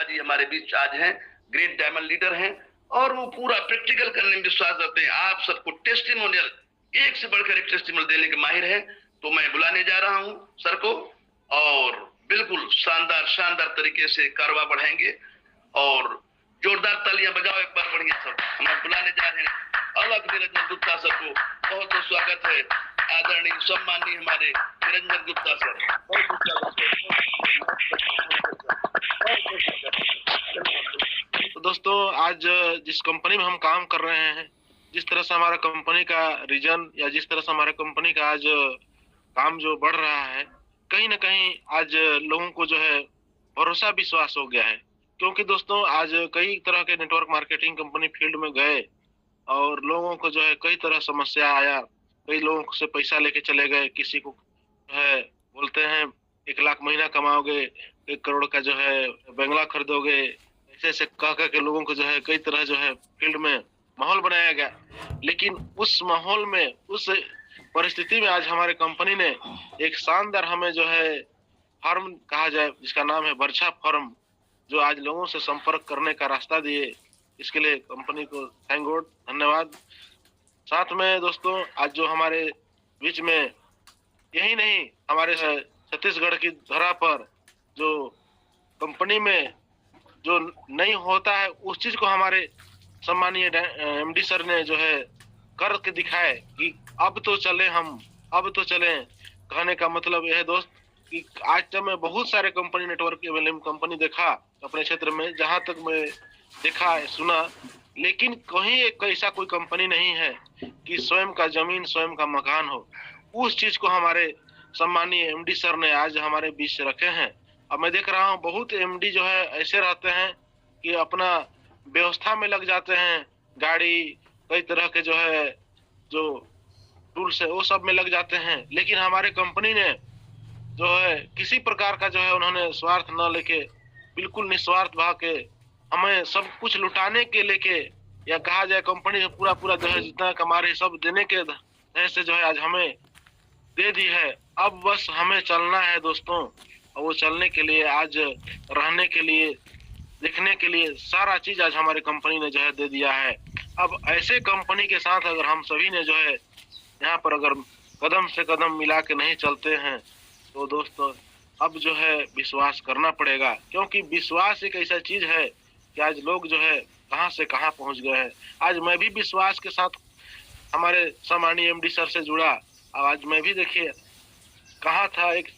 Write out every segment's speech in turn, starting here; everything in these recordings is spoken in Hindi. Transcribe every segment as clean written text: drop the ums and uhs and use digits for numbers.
जी हमारे बीच आज हैं, ग्रेट डायमंड लीडर हैं और वो पूरा प्रैक्टिकल करने में विश्वास रखते हैं। आप सबको टेस्टिमोनियल एक से बढ़कर एक टेस्टिमोनियल देने के माहिर हैं। तो मैं बुलाने जा रहा हूं सर को और बिल्कुल शानदार शानदार तरीके से कारवा बढ़ाएंगे और जोरदार तालियां बजाओ एक बार बढ़िया सर। हम बुलाने जा रहे हैं अलग निरंजन गुप्ता सर को। बहुत बहुत स्वागत है आदरणीय सम्माननीय हमारे निरंजन गुप्ता सर। बहुत बहुत तो दोस्तों, आज जिस कंपनी में हम काम कर रहे हैं, जिस तरह से हमारा कंपनी का रीजन या जिस तरह से हमारे कंपनी का आज काम जो बढ़ रहा है, कहीं ना कहीं आज लोगों को जो है भरोसा विश्वास हो गया है। क्योंकि दोस्तों, आज कई तरह के नेटवर्क मार्केटिंग कंपनी फील्ड में गए और लोगों को जो है कई तरह समस्या आया। कई लोगों से पैसा लेके चले गए, किसी को जो है बोलते हैं 1 लाख महीना कमाओगे, 1 करोड़ का जो है बंगला खरीदोगे, ऐसे ऐसे कह कह के लोगों को जो है कई तरह जो है फील्ड में माहौल बनाया गया। लेकिन उस माहौल में, उस परिस्थिति में आज हमारे कंपनी ने एक शानदार हमें जो है फर्म कहा जाए, जिसका नाम है बर्छा फर्म, जो आज लोगों से संपर्क करने का रास्ता दिए, इसके लिए कंपनी को थैंक गॉड, धन्यवाद। साथ में दोस्तों, आज जो हमारे बीच में यही नहीं, हमारे छत्तीसगढ़ की धरा पर जो कंपनी में जो नहीं होता है, उस चीज को हमारे सम्मानीय एमडी सर ने जो है करके दिखाए कि अब तो चले हम, अब तो चले। कहने का मतलब यह है दोस्त कि आज तक मैं बहुत सारे कंपनी नेटवर्क कंपनी देखा अपने क्षेत्र में, जहां तक मैं देखा है सुना, लेकिन कहीं एक ऐसा कोई कंपनी नहीं है कि स्वयं का जमीन स्वयं का मकान हो। उस चीज को हमारे सम्मानीय एमडी सर ने आज हमारे बीच से रखे हैं। अब मैं देख रहा हूँ बहुत एमडी जो है ऐसे रहते हैं कि अपना व्यवस्था में लग जाते हैं, गाड़ी कई तरह के जो है जो टूल्स है वो सब में लग जाते हैं। लेकिन हमारे कंपनी ने जो है किसी प्रकार का जो है उन्होंने स्वार्थ न लेके, बिल्कुल निस्वार्थ भाव के हमें सब कुछ लुटाने के लेके, या कहा जाए कंपनी पूरा पूरा जो है जितना कमा रही सब देने के ऐसे जो है आज हमें दे दी है। अब बस हमें चलना है दोस्तों, और वो चलने के लिए, आज रहने के लिए, देखने के लिए सारा चीज आज हमारी कंपनी ने जो है दे दिया है। अब ऐसे कंपनी के साथ अगर हम सभी ने जो है यहाँ पर अगर कदम से कदम मिला के नहीं चलते हैं तो दोस्तों अब जो है विश्वास करना पड़ेगा। क्योंकि विश्वास एक ऐसा चीज है कि आज लोग जो है कहाँ से कहाँ पहुंच गए हैं। आज मैं भी विश्वास के साथ हमारे सम्मानीय एमडी सर से जुड़ा। अब आज मैं भी देखिए कहाँ था, एक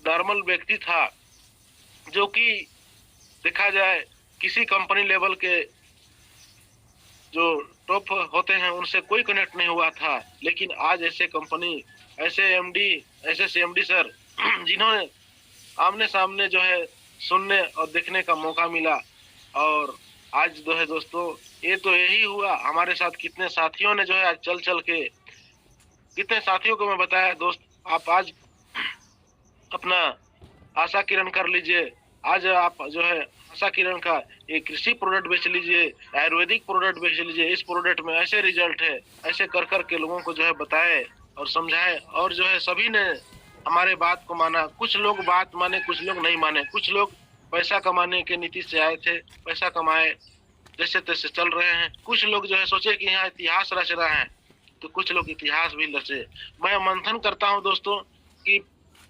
नॉर्मल व्यक्ति था जो कि देखा जाए किसी कंपनी लेवल के जो टॉप होते हैं उनसे कोई कनेक्ट नहीं हुआ था। लेकिन आज ऐसे कंपनी, ऐसे एमडी, ऐसे एमडी सर जिन्होंने आमने सामने जो है सुनने और देखने का मौका मिला। और आज जो है दोस्तों ये तो यही हुआ, हमारे साथ कितने साथियों ने जो है आज चल चल के, कितने साथियों को मैं बताया दोस्त, आप आज अपना आशा किरण कर लीजिए, आज आप जो है आशा किरण का एक कृषि प्रोडक्ट बेच लीजिए, आयुर्वेदिक प्रोडक्ट बेच लीजिए, इस प्रोडक्ट में ऐसे रिजल्ट है, ऐसे कर कर के लोगों को जो है बताए और समझाए। और जो है सभी ने हमारे बात को माना। कुछ लोग बात माने, कुछ लोग नहीं माने। कुछ लोग पैसा कमाने के नीति से आए थे, पैसा कमाए, जैसे तैसे चल रहे हैं। कुछ लोग जो है सोचे कि यहाँ इतिहास रच रहा है, तो कुछ लोग इतिहास भी रचे। मैं मंथन करता हूँ दोस्तों कि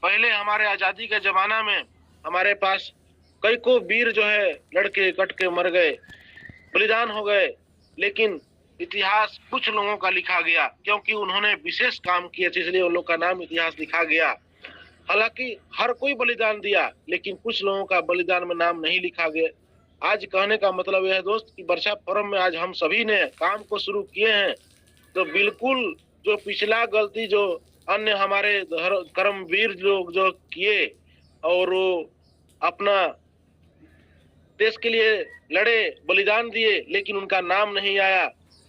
पहले हमारे आजादी के जमाना में हमारे पास कई को वीर जो है लड़के कट के मर गए, बलिदान हो गए, लेकिन इतिहास कुछ लोगों का लिखा गया क्योंकि उन्होंने विशेष काम किए थे, इसलिए उन लोग का नाम इतिहास लिखा गया। हालांकि हर कोई बलिदान दिया, लेकिन कुछ लोगों का बलिदान में नाम नहीं लिखा गया। आज कहने का मतलब यह है दोस्त कि बर्छा फॉरम में आज हम सभी ने काम को शुरू किए हैं, तो बिल्कुल जो पिछला गलती जो अन्य हमारे कर्मवीर लोग जो किए और वो अपना देश के लिए लड़े, बलिदान दिए, लेकिन उनका नाम नहीं आया,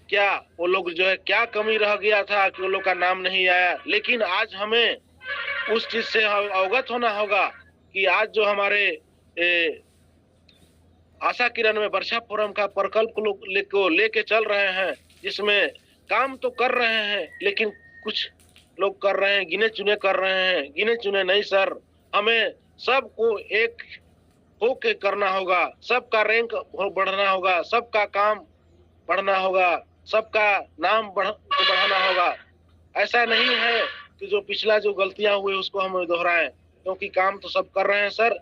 क्या वो लोग जो है क्या कमी रह गया था कि वो लोग का नाम नहीं आया। लेकिन आज हमें उस चीज से अवगत होना होगा कि आज जो हमारे आशा किरण में बर्छा फोरम का प्रकल्प को लेके चल रहे हैं, जिसमें काम तो कर रहे हैं, लेकिन कुछ लोग कर रहे हैं गिने चुने कर रहे हैं। गिने चुने नहीं सर, हमें सबको एक होके करना होगा, सबका रैंक बढ़ना होगा, सबका काम बढ़ना होगा, सबका नाम बढ़ाना होगा। ऐसा नहीं है कि जो पिछला जो गलतियां हुई उसको हम दोहराएं, क्योंकि काम तो सब कर रहे हैं सर।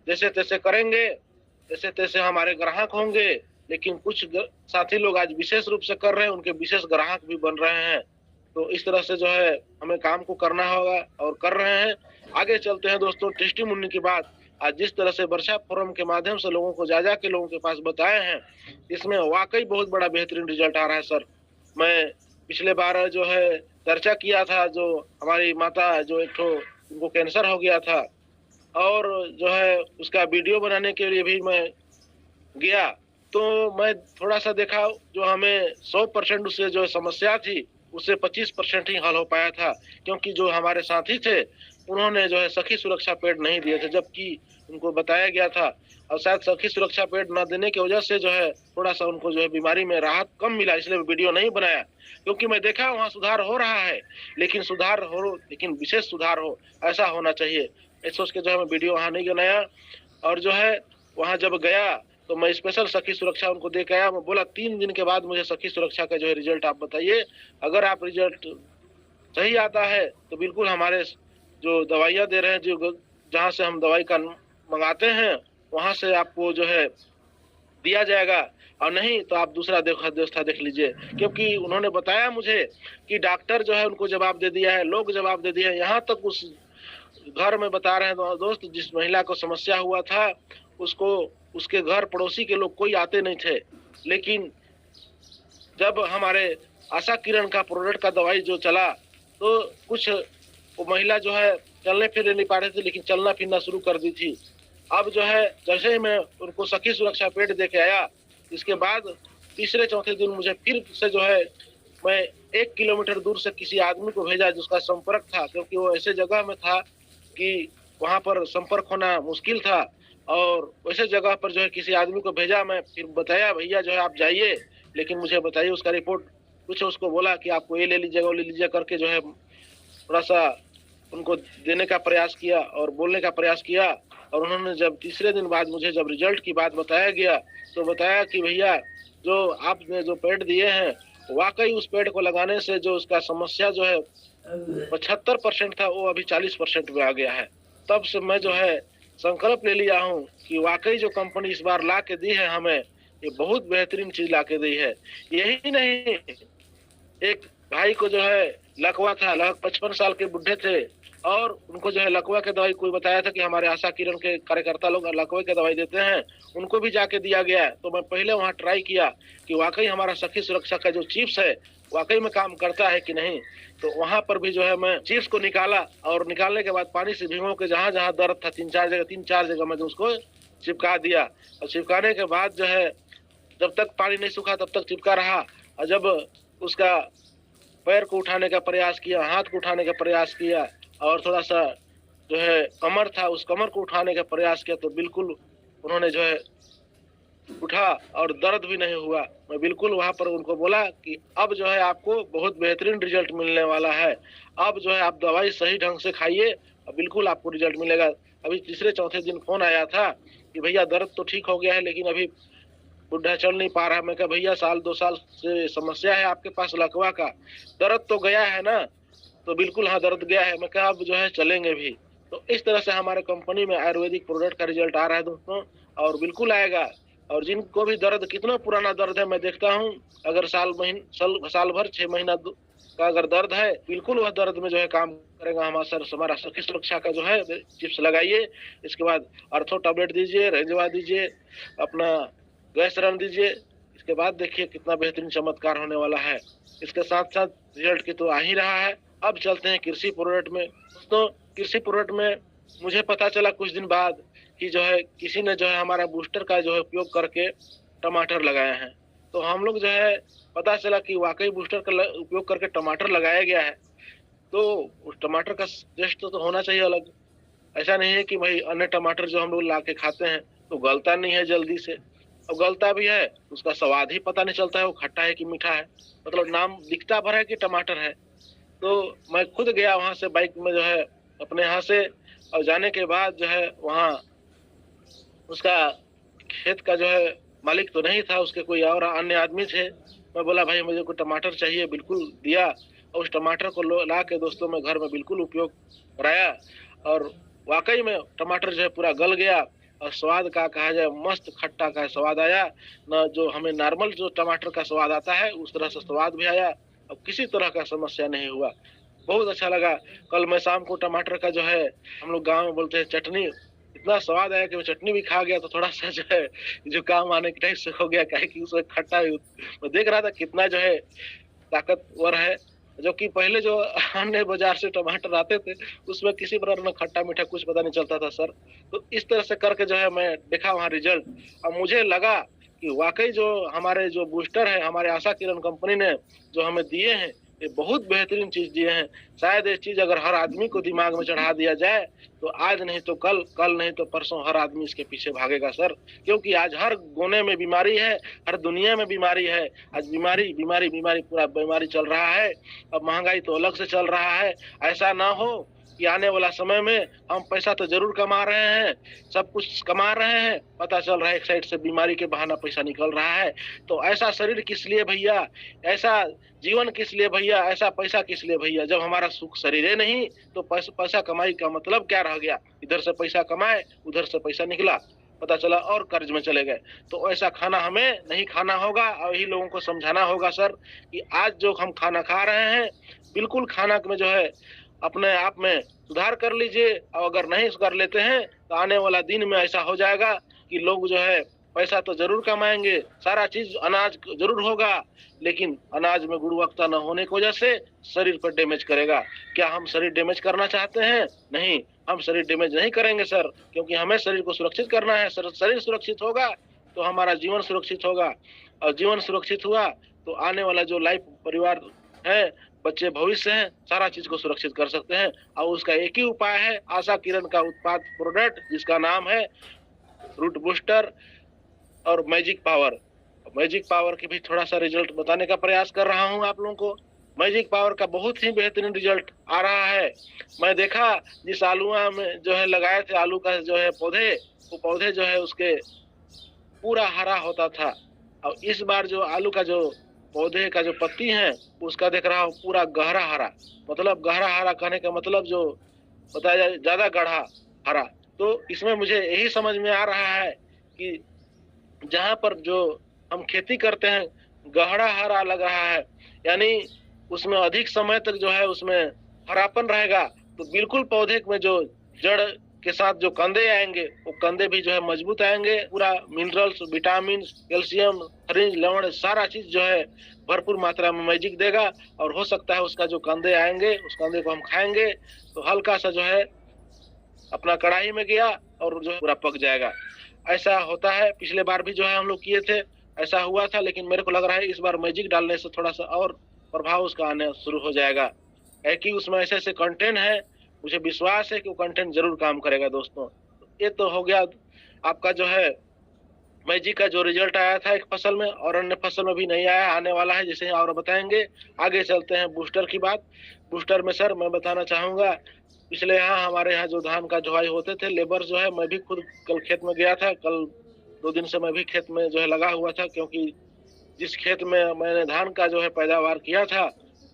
जैसे तैसे करेंगे, जैसे तैसे हमारे ग्राहक होंगे, लेकिन कुछ साथी लोग आज विशेष रूप से कर रहे हैं, उनके विशेष ग्राहक भी बन रहे हैं। तो इस तरह से जो है हमें काम को करना होगा और कर रहे हैं। आगे चलते हैं दोस्तों टेस्टिमोनी की बात। आज जिस तरह से वर्षा फोरम के माध्यम से लोगों को जा के लोगों के पास बताए हैं, इसमें वाकई बहुत बड़ा बेहतरीन रिजल्ट आ रहा है सर। मैं पिछले बार जो है चर्चा किया था, जो हमारी माता जो एक ठो उनको कैंसर हो गया था, और जो है उसका वीडियो बनाने के लिए भी मैं गया, तो मैं थोड़ा सा देखा, जो हमें 100% उससे जो समस्या थी उससे 25% ही हल हो पाया था, क्योंकि जो हमारे साथी थे उन्होंने जो है सखी सुरक्षा पैड नहीं दिए थे, जबकि उनको बताया गया था। और शायद सखी सुरक्षा पैड न देने की वजह से जो है थोड़ा सा उनको जो है बीमारी में राहत कम मिला, इसलिए वीडियो नहीं बनाया। क्योंकि मैं देखा वहाँ सुधार हो रहा है, लेकिन विशेष सुधार हो, ऐसा होना चाहिए, इस सोच के जो है मैं वीडियो वहाँ नहीं बनाया। और जो है वहाँ जब गया तो मैं स्पेशल सखी सुरक्षा उनको दे के आया। मैं बोला 3 दिन के बाद मुझे सखी सुरक्षा का जो है रिजल्ट आप बताइए। अगर आप रिजल्ट सही आता है तो बिल्कुल हमारे जो दवाइयाँ दे रहे हैं, जो जहाँ से हम दवाई का मंगाते हैं वहाँ से आपको जो है दिया जाएगा, और नहीं तो आप दूसरा व्यवस्था देख लीजिए। क्योंकि उन्होंने बताया मुझे कि डॉक्टर जो है उनको जवाब दे दिया है, लोग जवाब दे दिए हैं, यहाँ तक उस घर में बता रहे हैं दोस्त, जिस महिला को समस्या हुआ था उसको उसके घर पड़ोसी के लोग कोई आते नहीं थे, लेकिन जब हमारे आशा किरण का प्रोडक्ट का दवाई जो चला तो कुछ वो महिला जो है चलने फिरने नहीं पा रही थी, लेकिन चलना फिरना शुरू कर दी थी। अब जो है जैसे ही मैं उनको सखी सुरक्षा पेड दे के आया, इसके बाद तीसरे चौथे दिन मुझे फिर से जो है मैं 1 किलोमीटर दूर से किसी आदमी को भेजा जिसका संपर्क था, क्योंकि वो ऐसे जगह में था कि वहाँ पर संपर्क होना मुश्किल था। और वैसे जगह पर जो है किसी आदमी को भेजा, मैं फिर बताया भैया जो है आप जाइए, लेकिन मुझे बताइए उसका रिपोर्ट। कुछ उसको बोला कि आपको ये ले लीजिएगा वो ले लीजिए करके जो है थोड़ा सा उनको देने का प्रयास किया और बोलने का प्रयास किया। और उन्होंने जब तीसरे दिन बाद मुझे जब रिजल्ट की बात बताया गया तो बताया कि भैया जो आपने जो पेड दिए हैं, वाकई उस पेड को लगाने से जो उसका समस्या जो है 75% था वो अभी 40% में आ गया है। तब से मैं जो है संकल्प ले लिया हूँ कि वाकई जो कंपनी इस बार ला के दी है हमें, ये बहुत बेहतरीन चीज ला के दी है। यही नहीं, एक भाई को जो है लकवा था, लगभग 55 साल के बुढ़े थे, और उनको जो है लकवा के दवाई कोई बताया था कि हमारे आशा किरण के कार्यकर्ता लोग लकवे के दवाई देते हैं, उनको भी जाके दिया गया है। तो मैं पहले वहाँ ट्राई किया कि वाकई हमारा सखी सुरक्षा का जो चिप्स है वाकई में काम करता है कि नहीं। तो वहाँ पर भी जो है मैं चिप्स को निकाला, और निकालने के बाद पानी से भिगो के जहाँ जहाँ दर्द था 3-4 जगह मैं उसको चिपका दिया। और चिपकाने के बाद जो है जब तक पानी नहीं सूखा तब तक चिपका रहा, और जब उसका पैर को उठाने का प्रयास किया, हाथ को उठाने का प्रयास किया, और थोड़ा सा जो है कमर था उस कमर को उठाने का प्रयास किया, तो बिल्कुल उन्होंने जो है उठा और दर्द भी नहीं हुआ। मैं बिल्कुल वहाँ पर उनको बोला कि अब जो है आपको बहुत बेहतरीन रिजल्ट मिलने वाला है, अब जो है आप दवाई सही ढंग से खाइए और बिल्कुल आपको रिजल्ट मिलेगा। अभी तीसरे चौथे दिन फोन आया था कि भैया दर्द तो ठीक हो गया है, लेकिन अभी बुढ़ा चल नहीं पा रहा। मैं कहा भैया 1-2 साल से समस्या है आपके पास लकवा का, दर्द तो गया है ना? तो बिल्कुल हाँ दर्द गया है। मैं कहा अब जो है चलेंगे भी। तो इस तरह से हमारे कंपनी में आयुर्वेदिक प्रोडक्ट का रिजल्ट आ रहा है दोस्तों, और बिल्कुल आएगा। और जिनको भी दर्द, कितना पुराना दर्द है, मैं देखता हूँ अगर साल भर 6 महीना का अगर दर्द है, बिल्कुल वह दर्द में जो है काम करेगा हमारा सखी सुरक्षा का जो है चिप्स लगाइए। इसके बाद अर्थो टैबलेट दीजिए, रेंजवा दीजिए, अपना गैस रन दीजिए। इसके बाद देखिए कितना बेहतरीन चमत्कार होने वाला है। इसके साथ साथ रिजल्ट की तो आ ही रहा है। अब चलते हैं कृषि प्रोडक्ट में। दोस्तों कृषि प्रोडक्ट में मुझे पता चला कुछ दिन बाद कि जो है किसी ने जो है हमारा बूस्टर का जो है उपयोग करके टमाटर लगाए हैं। तो हम लोग जो है पता चला कि वाकई बूस्टर का उपयोग करके टमाटर लगाया गया है, तो उस टमाटर का टेस्ट तो होना चाहिए अलग। ऐसा नहीं है कि भाई अन्य टमाटर जो हम लोग ला के खाते हैं तो गलता नहीं है जल्दी से, और गलता भी है उसका स्वाद ही पता नहीं चलता है वो खट्टा है कि मीठा है, मतलब नाम दिखता भर है कि टमाटर है। तो मैं खुद गया वहां से बाइक में जो है अपने यहाँ से, और जाने के बाद जो है वहाँ उसका खेत का जो है मालिक तो नहीं था, उसके कोई और अन्य आदमी थे। मैं बोला भाई मुझे को टमाटर चाहिए, बिल्कुल दिया और उस टमाटर को ला के दोस्तों मैं घर में बिल्कुल उपयोग कराया और वाकई में टमाटर जो है पूरा गल गया और स्वाद का कहा जाए मस्त खट्टा का स्वाद आया। न जो हमें नॉर्मल जो टमाटर का स्वाद आता है उस तरह से स्वाद भी आया और किसी तरह का समस्या नहीं हुआ। बहुत अच्छा लगा। कल मैं शाम को टमाटर का जो है हम लोग गाँव में बोलते हैं चटनी, इतना स्वाद आया कि मैं चटनी भी खा गया तो थोड़ा सा जो है जो काम आने के टाइप से हो गया, काहे कि उसमें खट्टा भी मैं देख रहा था कितना जो है ताकतवर है। जो कि पहले जो अन्य बाजार से टमाटर आते थे उसमें किसी प्रकार में खट्टा मीठा कुछ पता नहीं चलता था सर। तो इस तरह से करके जो है मैं देखा वहाँ रिजल्ट और मुझे लगा कि वाकई जो हमारे जो बूस्टर है हमारे आशा किरण कंपनी ने जो हमें दिए हैं ये बहुत बेहतरीन चीज दिए हैं। शायद ये चीज अगर हर आदमी को दिमाग में चढ़ा दिया जाए तो आज नहीं तो कल, कल नहीं तो परसों हर आदमी इसके पीछे भागेगा सर। क्योंकि आज हर कोने में बीमारी है, हर दुनिया में बीमारी है। आज बीमारी बीमारी बीमारी पूरा बीमारी चल रहा है। अब महंगाई तो अलग से चल रहा है। ऐसा ना हो कि आने वाला समय में हम पैसा तो जरूर कमा रहे हैं, सब कुछ कमा रहे हैं, पता चल रहा है एक साइड से बीमारी के बहाना पैसा निकल रहा है। तो ऐसा शरीर किस लिए भैया, ऐसा जीवन किस लिए भैया, ऐसा पैसा किस लिए भैया? जब हमारा सुख शरीर है नहीं तो पैसा कमाई का मतलब क्या रह गया? इधर से पैसा कमाए उधर से पैसा निकला, पता चला और कर्ज में चले गए। तो ऐसा खाना हमें नहीं खाना होगा और यही लोगों को समझाना होगा सर कि आज जो हम खाना खा रहे हैं बिल्कुल खाना में जो है अपने आप में सुधार कर लीजिए और अगर नहीं कर लेते हैं तो आने वाला दिन में ऐसा हो जाएगा कि लोग जो है पैसा तो जरूर कमाएंगे, सारा चीज अनाज जरूर होगा, लेकिन अनाज में गुणवत्ता न होने की वजह से शरीर पर डैमेज करेगा। क्या हम शरीर डैमेज करना चाहते हैं? नहीं, हम शरीर डैमेज नहीं करेंगे सर, क्योंकि हमें शरीर को सुरक्षित करना है। शरीर सुरक्षित होगा तो हमारा जीवन सुरक्षित होगा और जीवन सुरक्षित हुआ तो आने वाला जो लाइफ परिवार है, बच्चे भविष्य हैं, सारा चीज को सुरक्षित कर सकते हैं। और उसका एक ही उपाय है, आशा किरण का उत्पाद प्रोडक्ट जिसका नाम है रूट बूस्टर और मैजिक पावर। मैजिक पावर की भी थोड़ा सा रिजल्ट बताने का प्रयास कर रहा हूं आप लोगों को। मैजिक पावर का बहुत ही बेहतरीन रिजल्ट आ रहा है। मैं देखा जिस आलूआ में जो है लगाए थे आलू का जो है पौधे, वो पौधे जो है उसके पूरा हरा होता था और इस बार जो आलू का जो पौधे का जो पत्ती है उसका देख रहा हूँ पूरा गहरा हरा। मतलब गहरा हरा कहने का मतलब जो बताया जाए ज्यादा गाढ़ा हरा। तो इसमें मुझे यही समझ में आ रहा है कि जहाँ पर जो हम खेती करते हैं गहरा हरा लग रहा है, यानी उसमें अधिक समय तक जो है उसमें हरापन रहेगा तो बिल्कुल पौधे में जो जड़ के साथ जो कंदे आएंगे वो कंदे भी जो है मजबूत आएंगे। पूरा मिनरल्स, विटामिन, कैल्शियम, खनिज, लवण सारा चीज जो है भरपूर मात्रा में मैजिक देगा और हो सकता है उसका जो कंदे आएंगे उस कंदे को हम खाएंगे तो हल्का सा जो है अपना कढ़ाई में गया और जो है पूरा पक जाएगा। ऐसा होता है, पिछले बार भी जो है हम लोग किए थे ऐसा हुआ था, लेकिन मेरे को लग रहा है इस बार मैजिक डालने से थोड़ा सा और प्रभाव उसका आने शुरू हो जाएगा। है कि उसमें ऐसे ऐसे कंटेंट है, मुझे विश्वास है कि वो कंटेंट जरूर काम करेगा दोस्तों। ये तो हो गया आपका जो है मैजिक का जो रिजल्ट आया था एक फसल में, और अन्य फसल में भी नहीं आया, आने वाला है जैसे और बताएंगे। आगे चलते हैं बूस्टर की बात। बूस्टर में सर मैं बताना चाहूंगा, पिछले यहाँ हमारे यहाँ जो धान का ढुलाई होते थे लेबर जो है, मैं भी खुद कल खेत में गया था, कल 2 दिन से मैं भी खेत में जो है लगा हुआ था, क्योंकि जिस खेत में मैंने धान का जो है पैदावार किया था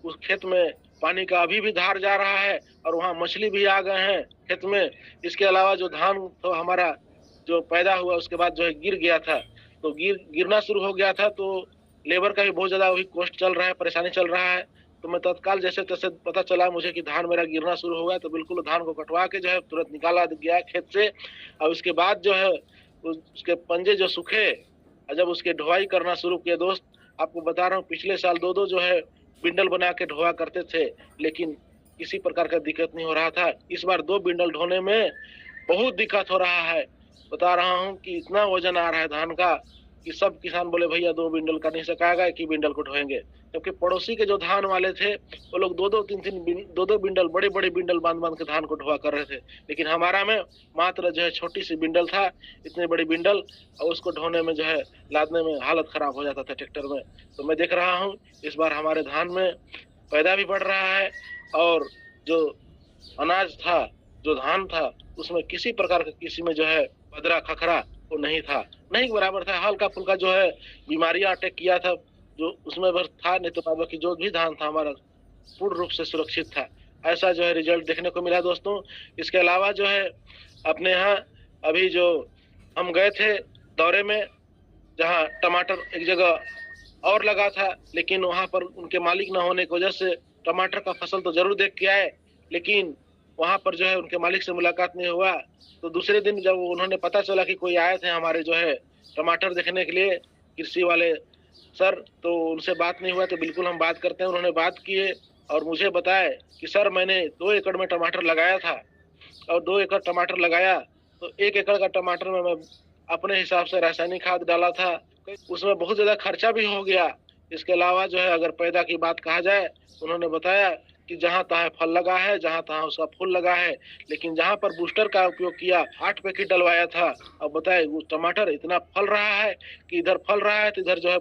उस खेत में पानी का अभी भी धार जा रहा है और वहाँ मछली भी आ गए हैं खेत में। इसके अलावा जो धान तो हमारा जो पैदा हुआ उसके बाद जो है गिर गया था, तो गिरना शुरू हो गया था, तो लेबर का भी बहुत ज्यादा अभी कॉस्ट चल रहा है, परेशानी चल रहा है। तो मैं तत्काल जैसे तैसे पता चला मुझे कि धान मेरा गिरना शुरू हो गया, तो बिल्कुल धान को कटवा के जो है तुरंत निकाला गया खेत से। और उसके बाद जो है उसके पंजे जो सूखे और जब उसके ढुलाई करना शुरू किया, दोस्त आपको बता रहा हूँ पिछले साल 2-2 जो है बिंडल बना के ढोआ करते थे, लेकिन किसी प्रकार का दिक्कत नहीं हो रहा था। इस बार 2 बिंडल ढोने में बहुत दिक्कत हो रहा है। बता रहा हूँ कि इतना वजन आ रहा है धान का कि सब किसान बोले भैया 2 बिंडल का नहीं सकाएगा, एक ही बिंडल को ढोएंगे। जबकि पड़ोसी के जो धान वाले थे वो लोग 2-2 बिंडल बड़े बड़े बिंडल बांध के धान को ढोआ कर रहे थे, लेकिन हमारा में मात्र जो है छोटी सी बिंडल था, इतने बड़ी बिंडल, और उसको ढोने में जो है लादने में हालत खराब हो जाता था ट्रैक्टर में। तो मैं देख रहा हूँ इस बार हमारे धान में पैदा भी बढ़ रहा है और जो अनाज था, जो धान था, उसमें किसी प्रकार का किसी में जो है बदरा खखरा वो नहीं था, नहीं बराबर था, हल्का फुल्का जो है बीमारियां अटैक किया था, जो उसमें बस था, नहीं तो बाकी जो भी धान था हमारा पूर्ण रूप से सुरक्षित था। ऐसा जो है रिजल्ट देखने को मिला दोस्तों। इसके अलावा जो है अपने यहाँ अभी जो हम गए थे दौरे में, जहाँ टमाटर एक जगह और लगा था, लेकिन वहां पर उनके मालिक न होने की वजह से टमाटर का फसल तो जरूर देख के आए, लेकिन वहां पर जो है उनके मालिक से मुलाकात नहीं हुआ। तो दूसरे दिन जब उन्होंने पता चला कि कोई आए थे हमारे जो है टमाटर देखने के लिए, कृषि वाले सर, तो उनसे बात नहीं हुआ। तो बिल्कुल हम बात करते हैं। उन्होंने बात किए और मुझे बताए कि सर मैंने 2 एकड़ में टमाटर लगाया था, और 2 एकड़ टमाटर लगाया तो 1 एकड़ का टमाटर में मैं अपने हिसाब से रासायनिक खाद डाला था, उसमें बहुत ज्यादा खर्चा भी हो गया। इसके अलावा जो है अगर पैदा की बात कहा जाए, उन्होंने बताया कि जहाँ तहाँ फल लगा है, जहाँ तहाँ उसका फूल लगा है, लेकिन जहाँ पर बूस्टर का उपयोग किया 8 पैकेट डलवाया था। अब बताए वो टमाटर इतना फल रहा है कि इधर फल रहा है तो इधर जो है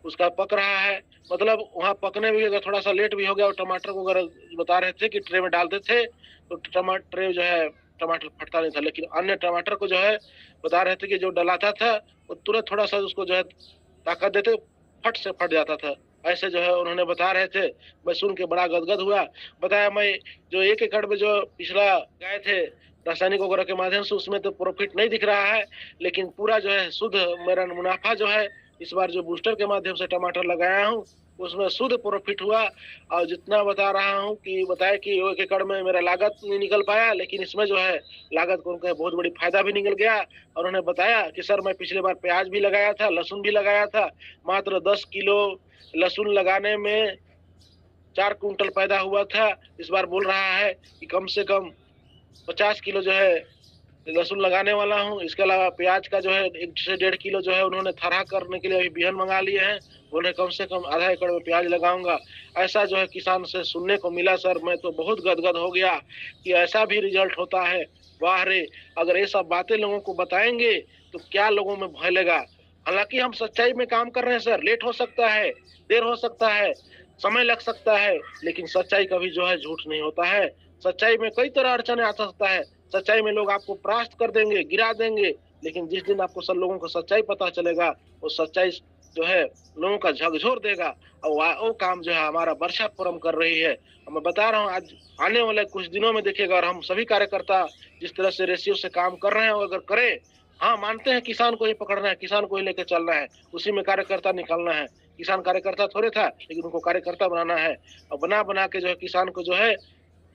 उसका पक रहा है। मतलब वहाँ पकने में अगर थोड़ा सा लेट भी हो गया और टमाटर को अगर बता रहे थे कि ट्रे में डालते थे तो टमाटर जो है टमाटर फटता नहीं था, लेकिन अन्य टमाटर को जो है बता रहे थे कि जो डलाता था वो तुरंत थोड़ा सा उसको जो है ताकत देते, फट से फट जाता था। ऐसे जो है उन्होंने बता रहे थे। मैं सुन के बड़ा गदगद हुआ। बताया मैं जो 1 एकड़ में जो पिछला गए थे रासायनिक वगैरह के माध्यम से, उसमें तो प्रॉफिट नहीं दिख रहा है, लेकिन पूरा जो है शुद्ध मेरा मुनाफा जो है इस बार जो बूस्टर के माध्यम से टमाटर लगाया हूँ उसमें शुद्ध प्रॉफिट हुआ। और जितना बता रहा हूँ कि बताए कि 1 एकड़ में मेरा लागत नहीं निकल पाया, लेकिन इसमें जो है लागत को उनका बहुत बड़ी फायदा भी निकल गया। और उन्होंने बताया कि सर मैं पिछले बार प्याज भी लगाया था, लहसुन भी लगाया था, मात्र 10 किलो लहसुन लगाने में 4 कुंटल पैदा हुआ था। इस बार बोल रहा है कि कम से कम 50 किलो जो है लहसुन लगाने वाला हूँ। इसके अलावा प्याज का जो है 1 से 1.5 किलो जो है उन्होंने थरा करने के लिए अभी बिहन मंगा लिए हैं। बोल रहे कम से कम आधा एकड़ में प्याज लगाऊंगा। ऐसा जो है किसान से सुनने को मिला सर, मैं तो बहुत गदगद हो गया कि ऐसा भी रिजल्ट होता है। वाह रे, अगर ये सब बातें लोगों को बताएंगे तो क्या लोगों में भय लगा। हालांकि हम सच्चाई में काम कर रहे हैं सर, लेट हो सकता है, देर हो सकता है, समय लग सकता है, लेकिन सच्चाई कभी जो है झूठ नहीं होता है। सच्चाई में कई तरह अड़चने आ सकता है, सच्चाई में लोग आपको परास्त कर देंगे, गिरा देंगे, लेकिन जिस दिन आपको सब लोगों को सच्चाई पता चलेगा, वो सच्चाई जो है लोगों का झकझोर देगा। और वो काम जो है हमारा वर्षापुरम कर रही है। और मैं बता रहा हूँ आज आने वाले कुछ दिनों में देखिएगा, और हम सभी कार्यकर्ता जिस तरह से रेशियो से काम कर रहे हैं, अगर करें, हाँ मानते हैं किसान को ही पकड़ना है, किसान को ही लेकर चलना है, उसी में कार्यकर्ता निकालना है। किसान कार्यकर्ता थोड़े था, लेकिन उनको कार्यकर्ता बनाना है। और बना बना के जो है किसान को जो है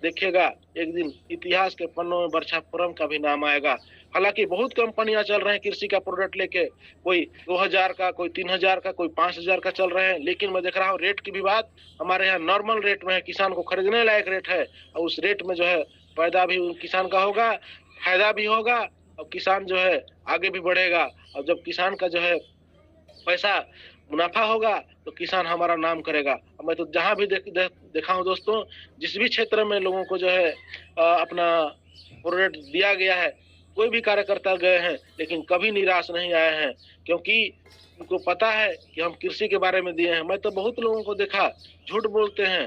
देखिएगा एक दिन इतिहास के पन्नों में वर्षापुरम का भी नाम आएगा। हालांकि बहुत कंपनियां चल रहे हैं कृषि का प्रोडक्ट लेके, कोई 2000 का, कोई 3000 का, कोई 5000 का चल रहे हैं, लेकिन मैं देख रहा हूँ रेट की भी बात हमारे यहाँ नॉर्मल रेट में है, किसान को खरीदने लायक रेट है। और उस रेट में जो है पैदा भी किसान का होगा, फायदा भी होगा, और किसान जो है आगे भी बढ़ेगा। और जब किसान का जो है पैसा मुनाफा होगा तो किसान हमारा नाम करेगा। मैं तो जहां भी देखा हूं दोस्तों, जिस भी क्षेत्र में लोगों को जो है अपना प्रोडक्ट दिया गया है, कोई भी कार्यकर्ता गए हैं, लेकिन कभी निराश नहीं आए हैं, क्योंकि उनको पता है कि हम कृषि के बारे में दिए हैं। मैं तो बहुत लोगों को देखा झूठ बोलते हैं,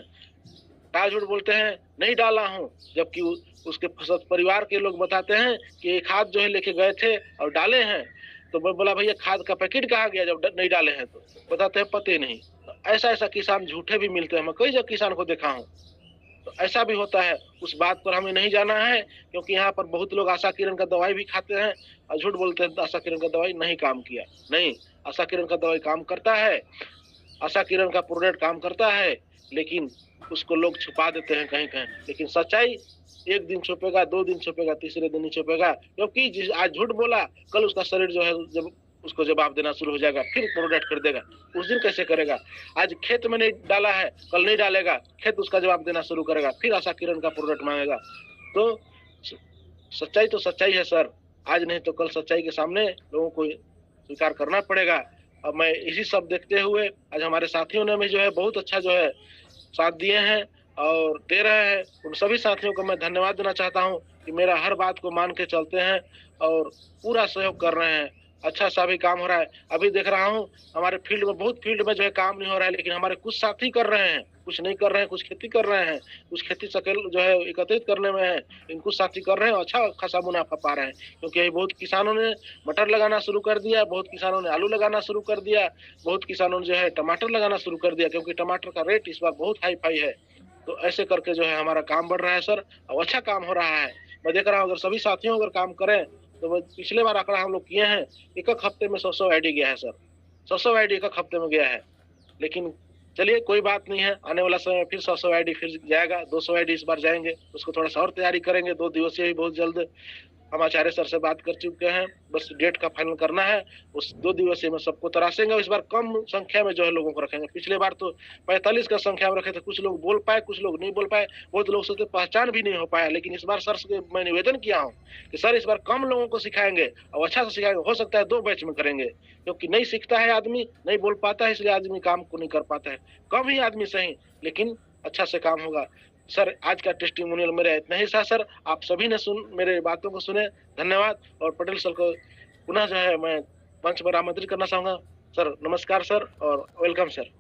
क्या झूठ बोलते हैं, नहीं डाला हूँ, जबकि उसके परिवार के लोग बताते हैं कि ये खाद जो है लेके गए थे और डाले हैं। तो मैं बोला भैया खाद का पैकेट कहाँ गया जब नहीं डाले हैं? तो बताते हैं पते नहीं। तो ऐसा ऐसा किसान झूठे भी मिलते हैं, मैं कई जगह किसान को देखा हूँ। तो ऐसा भी होता है, उस बात पर हमें नहीं जाना है, क्योंकि यहाँ पर बहुत लोग आशा किरण का दवाई भी खाते हैं और झूठ बोलते हैं आशा किरण का दवाई नहीं काम किया। नहीं, आशा किरण का दवाई काम करता है, आशा किरण का प्रोडक्ट काम करता है, लेकिन उसको लोग छुपा देते हैं कहीं कहीं। लेकिन सच्चाई एक दिन छुपेगा, 2 दिन छुपेगा, तीसरे दिन नहीं छुपेगा, क्योंकि जिस आज झूठ बोला कल उसका शरीर जो है जब उसको जवाब देना शुरू हो जाएगा, फिर प्रोडक्ट खरीदेगा। उस दिन कैसे करेगा? आज खेत में नहीं डाला है, कल नहीं डालेगा, खेत उसका जवाब देना शुरू करेगा, फिर आशा किरण का प्रोडक्ट मांगेगा। तो सच्चाई तो सच्चाई है सर, आज नहीं तो कल सच्चाई के सामने लोगों को स्वीकार करना पड़ेगा। अब मैं इसी सब देखते हुए आज हमारे साथियों ने भी जो है बहुत अच्छा जो है साथ दिए हैं और दे रहे हैं। उन सभी साथियों को मैं धन्यवाद देना चाहता हूं कि मेरा हर बात को मान के चलते हैं और पूरा सहयोग कर रहे हैं। अच्छा सा भी काम हो रहा है। अभी देख रहा हूं हमारे फील्ड में, बहुत फील्ड में जो है काम नहीं हो रहा है, लेकिन हमारे कुछ साथी कर रहे हैं, कुछ नहीं कर रहे हैं, कुछ खेती कर रहे हैं, कुछ खेती शकेल जो है एकत्रित करने में है, इनको साथी कर रहे हैं, अच्छा खासा मुनाफा पा रहे हैं। क्योंकि अभी बहुत किसानों ने मटर लगाना शुरू कर दिया, बहुत किसानों ने आलू लगाना शुरू कर दिया, बहुत किसानों ने जो है टमाटर लगाना शुरू कर दिया, क्योंकि टमाटर का रेट इस बार बहुत हाई फाई है। तो ऐसे करके जो है हमारा काम बढ़ रहा है सर, और अच्छा काम हो रहा है। मैं देख रहा हूँ अगर सभी साथियों अगर काम करें तो पिछले बार आंकड़ा हम लोग किए हैं, एक हफ्ते में 100 आईडी गया है सर, 100 आईडी एक हफ्ते में गया है। लेकिन चलिए कोई बात नहीं है, आने वाला समय फिर 100 आईडी फिर जाएगा, 200 आईडी इस बार जाएंगे, उसको थोड़ा सा और तैयारी करेंगे। 2 दिवसीय ही बहुत जल्द हम आचार्य सर से बात कर चुके हैं, बस डेट का फाइनल करना है। उस 2 दिवसीय में सबको तराशेंगे, इस बार कम संख्या में जो है लोगों को रखेंगे। पिछले बार तो 45 का संख्या में रखे थे, कुछ लोग बोल पाए, कुछ लोग नहीं बोल पाए, बहुत लोग से तो पहचान भी नहीं हो पाया। लेकिन इस बार सर से मैं निवेदन किया हूँ कि सर इस बार कम लोगों को सिखाएंगे और अच्छा से सिखाएंगे, हो सकता है 2 बैच में करेंगे, क्योंकि नहीं सीखता है आदमी, नहीं बोल पाता है, इसलिए आदमी काम को नहीं कर पाता है। कम ही आदमी सही, लेकिन अच्छा से काम होगा। सर आज का टेस्टिमोनियल मेरा इतना ही था सर, आप सभी ने मेरे बातों को सुने, धन्यवाद। और पटेल सर को पुनः जो है मैं मंच पर आमंत्रित करना चाहूंगा। सर नमस्कार सर और वेलकम सर।